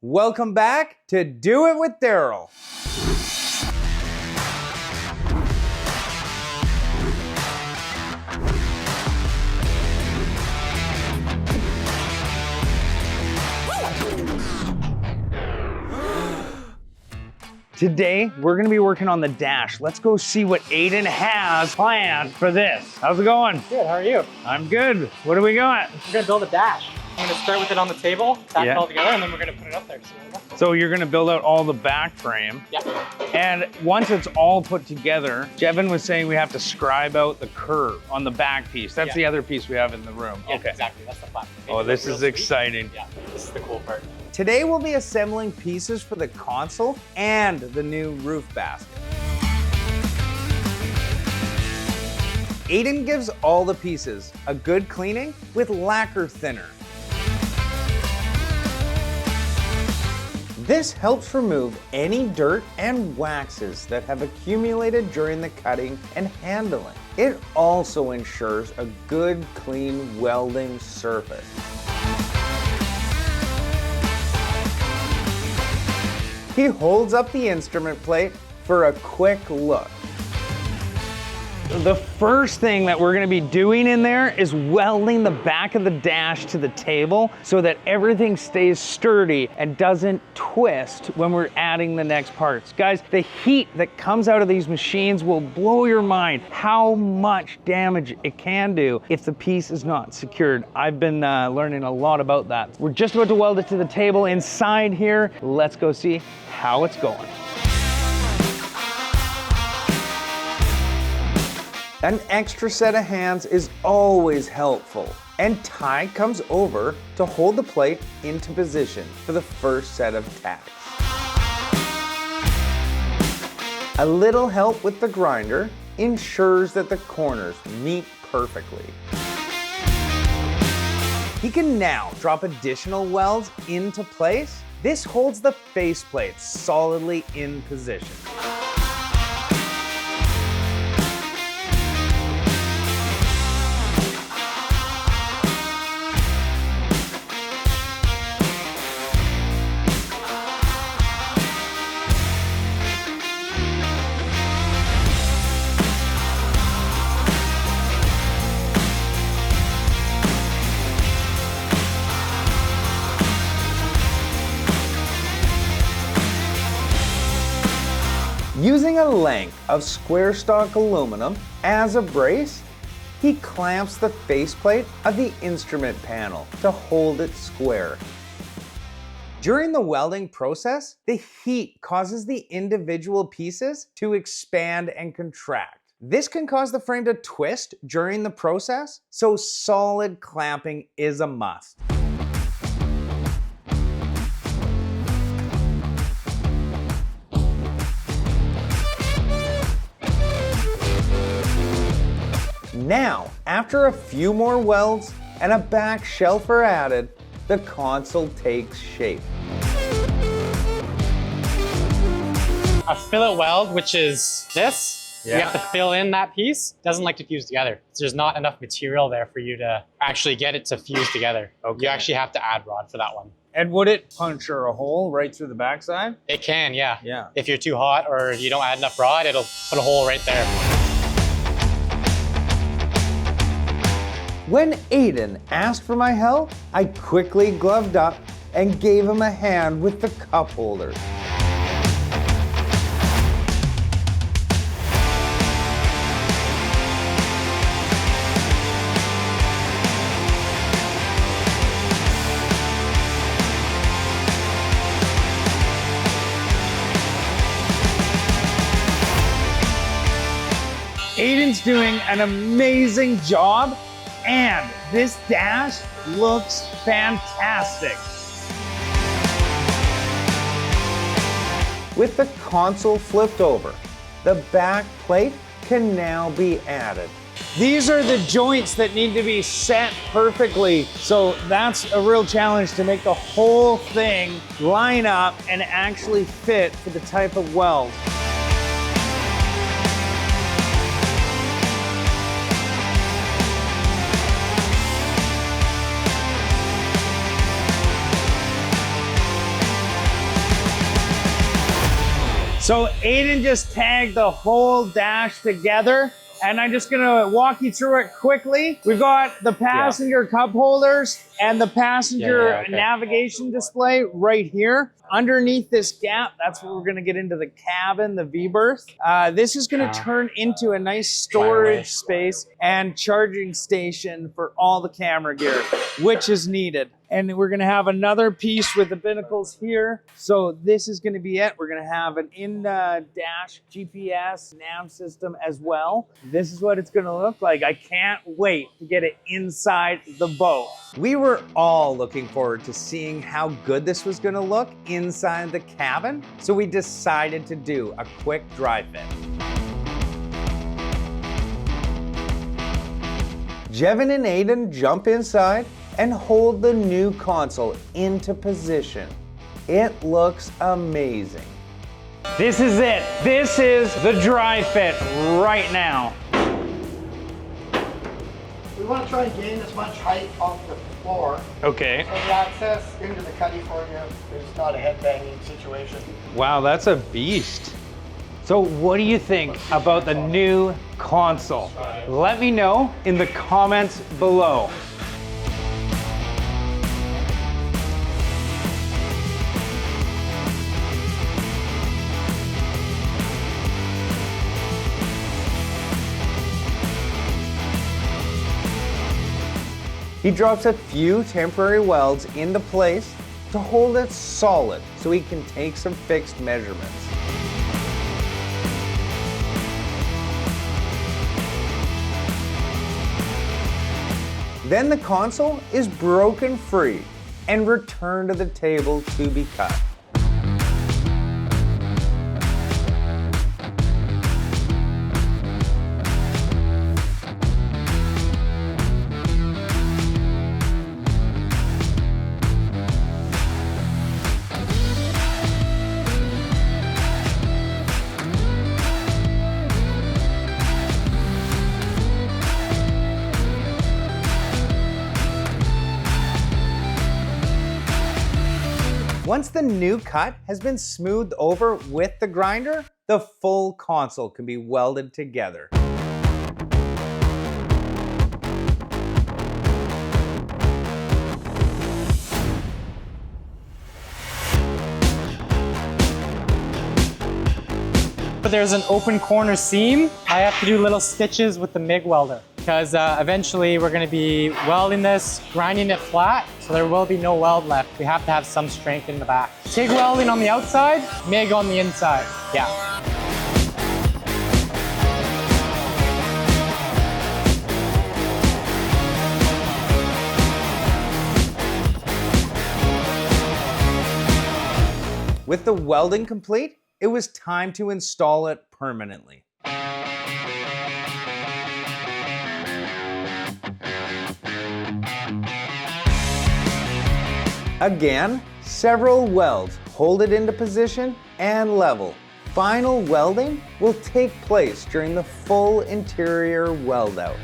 Welcome back to Do It With Darryl. Today, we're gonna be working on the dash. Let's go see what Aiden has planned for this. How's it going? Good, how are you? I'm good. What do we got? We're gonna build a dash. I'm gonna start with it on the table, stack it all together, and then we're gonna put it up there. So you're gonna build out all the back frame. Yeah. And once it's all put together, Jevin was saying we have to scribe out the curve on the back piece. That's the other piece we have in the room. Yeah, okay. Exactly, that's the platform. Oh, this is exciting. Yeah, this is the cool part. Today we'll be assembling pieces for the console and the new roof basket. Aiden gives all the pieces a good cleaning with lacquer thinner. This helps remove any dirt and waxes that have accumulated during the cutting and handling. It also ensures a good, clean welding surface. He holds up the instrument plate for a quick look. The first thing that we're gonna be doing in there is welding the back of the dash to the table so that everything stays sturdy and doesn't twist when we're adding the next parts. Guys, the heat that comes out of these machines will blow your mind how much damage it can do if the piece is not secured. I've been learning a lot about that. We're just about to weld it to the table inside here. Let's go see how it's going. An extra set of hands is always helpful, and Ty comes over to hold the plate into position for the first set of tacks. A little help with the grinder ensures that the corners meet perfectly. He can now drop additional welds into place. This holds the faceplate solidly in position. Using a length of square stock aluminum as a brace, he clamps the faceplate of the instrument panel to hold it square. During the welding process, the heat causes the individual pieces to expand and contract. This can cause the frame to twist during the process, so solid clamping is a must. Now, after a few more welds and a back shelf are added, the console takes shape. A fillet weld, which is this, you have to fill in that piece, doesn't like to fuse together. There's not enough material there for you to actually get it to fuse together. Okay. You actually have to add rod for that one. And would it puncture a hole right through the backside? It can, yeah. Yeah. If you're too hot or you don't add enough rod, it'll put a hole right there. When Aiden asked for my help, I quickly gloved up and gave him a hand with the cup holder. Aiden's doing an amazing job, and this dash looks fantastic. With the console flipped over, the back plate can now be added. These are the joints that need to be set perfectly, so that's a real challenge to make the whole thing line up and actually fit for the type of weld. So Aiden just tagged the whole dash together, and I'm just gonna walk you through it quickly. We've got the passenger cup holders and the passenger navigation display right here. Underneath this gap, that's where we're gonna get into the cabin, the V-berth. This is gonna turn into a nice storage space and charging station for all the camera gear, which is needed. And we're gonna have another piece with the binnacles here. So this is gonna be it. We're gonna have an in-dash GPS nav system as well. This is what it's gonna look like. I can't wait to get it inside the boat. We were all looking forward to seeing how good this was gonna look inside the cabin. So we decided to do a quick dry fit. Jevin and Aiden jump inside and hold the new console into position. It looks amazing. This is it. This is the dry fit right now. We want to try and gain as much height off the floor. Okay. So the access into the cuddy for you is not a headbanging situation. Wow, that's a beast. So what do you think about the new console? Let me know in the comments below. He drops a few temporary welds into place to hold it solid so he can take some fixed measurements. Then the console is broken free and returned to the table to be cut. Once the new cut has been smoothed over with the grinder, the full console can be welded together. But there's an open corner seam. I have to do little stitches with the MIG welder because eventually we're going to be welding this, grinding it flat, so there will be no weld left. We have to have some strength in the back. TIG welding on the outside, MIG on the inside. Yeah. With the welding complete, it was time to install it permanently. Again, several welds hold it into position and level. Final welding will take place during the full interior weld out.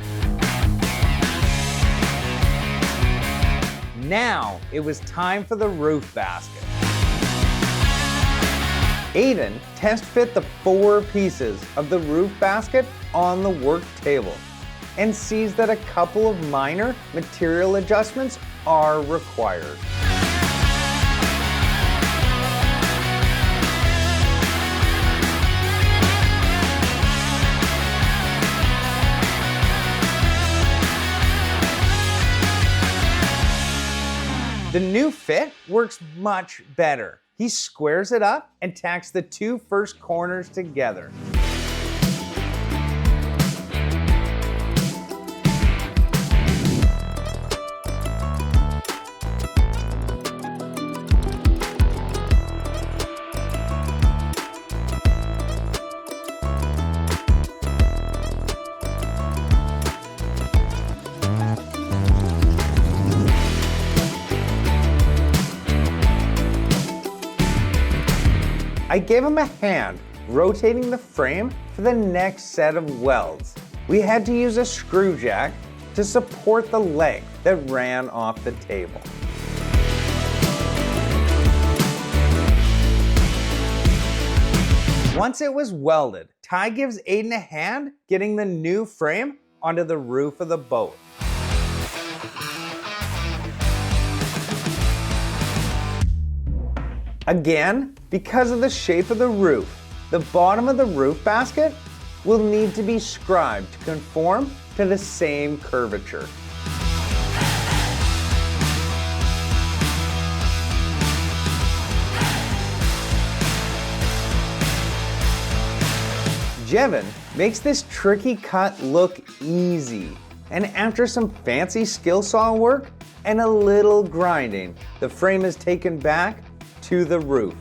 Now it was time for the roof basket. Aiden test fit the 4 pieces of the roof basket on the work table and sees that a couple of minor material adjustments are required. The new fit works much better. He squares it up and tacks the 2 first corners together. I gave him a hand rotating the frame for the next set of welds. We had to use a screw jack to support the leg that ran off the table. Once it was welded, Ty gives Aiden a hand getting the new frame onto the roof of the boat. Again, because of the shape of the roof, the bottom of the roof basket will need to be scribed to conform to the same curvature. Jevin makes this tricky cut look easy. And after some fancy skill saw work and a little grinding, the frame is taken back to the roof.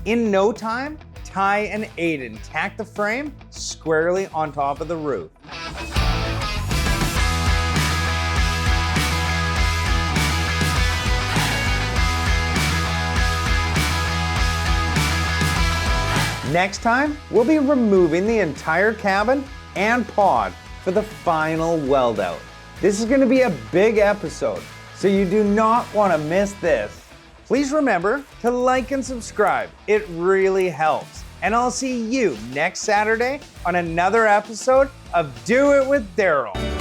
In no time, Ty and Aiden tack the frame squarely on top of the roof. Next time, we'll be removing the entire cabin and pod for the final weld out. This is going to be a big episode, so you do not want to miss this. Please remember to like and subscribe. It really helps. And I'll see you next Saturday on another episode of Do It with Darryl.